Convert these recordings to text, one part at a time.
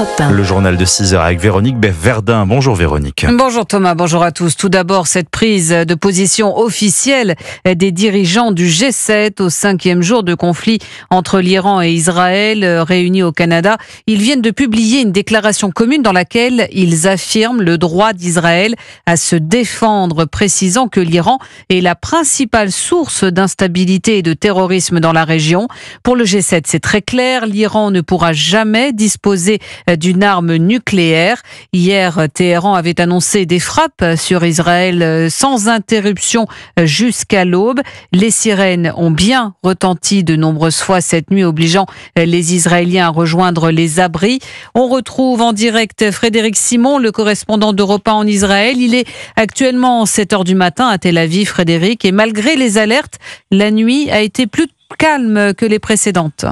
Europe 1. Le journal de 6h avec Véronique Verdun. Bonjour Véronique. Bonjour Thomas, bonjour à tous. Tout d'abord, cette prise de position officielle des dirigeants du G7 au 5e jour de conflit entre l'Iran et Israël réunis au Canada. Ils viennent de publier une déclaration commune dans laquelle ils affirment le droit d'Israël à se défendre, précisant que l'Iran est la principale source d'instabilité et de terrorisme dans la région. Pour le G7, c'est très clair, l'Iran ne pourra jamais disposer d'une arme nucléaire. Hier, Téhéran avait annoncé des frappes sur Israël sans interruption jusqu'à l'aube. Les sirènes ont bien retenti de nombreuses fois cette nuit, obligeant les Israéliens à rejoindre les abris. On retrouve en direct Frédéric Simon, le correspondant d'Europe 1 en Israël. Il est actuellement 7h du matin à Tel Aviv, Frédéric, et malgré les alertes, la nuit a été plus calme que les précédentes.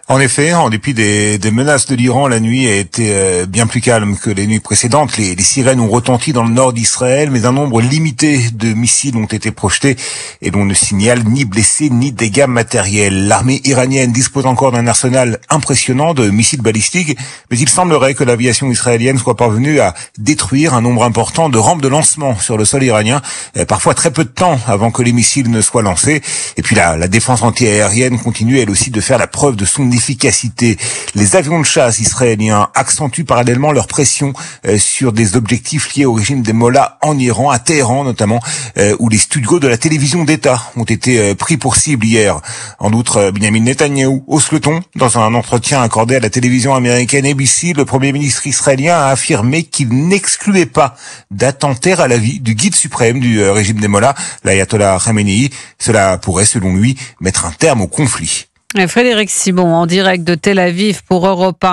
En effet, en dépit des menaces de l'Iran, la nuit a été bien plus calme que les nuits précédentes. Les sirènes ont retenti dans le nord d'Israël, mais un nombre limité de missiles ont été projetés et l'on ne signale ni blessés ni dégâts matériels. L'armée iranienne dispose encore d'un arsenal impressionnant de missiles balistiques, mais il semblerait que l'aviation israélienne soit parvenue à détruire un nombre important de rampes de lancement sur le sol iranien, parfois très peu de temps avant que les missiles ne soient lancés. Et puis la défense antiaérienne continue elle aussi de faire la preuve de son efficacité. Les avions de chasse israéliens accentuent parallèlement leur pression sur des objectifs liés au régime des mollahs en Iran, à Téhéran notamment, où les studios de la télévision d'État ont été pris pour cible hier. En outre, Benjamin Netanyahou hausse le ton. Dans un entretien accordé à la télévision américaine ABC, le Premier ministre israélien a affirmé qu'il n'excluait pas d'attenter à la vie du guide suprême du régime des mollahs, l'ayatollah Khamenei. Cela pourrait, selon lui, mettre un terme au conflit. Frédéric Simon, en direct de Tel Aviv pour Europe 1.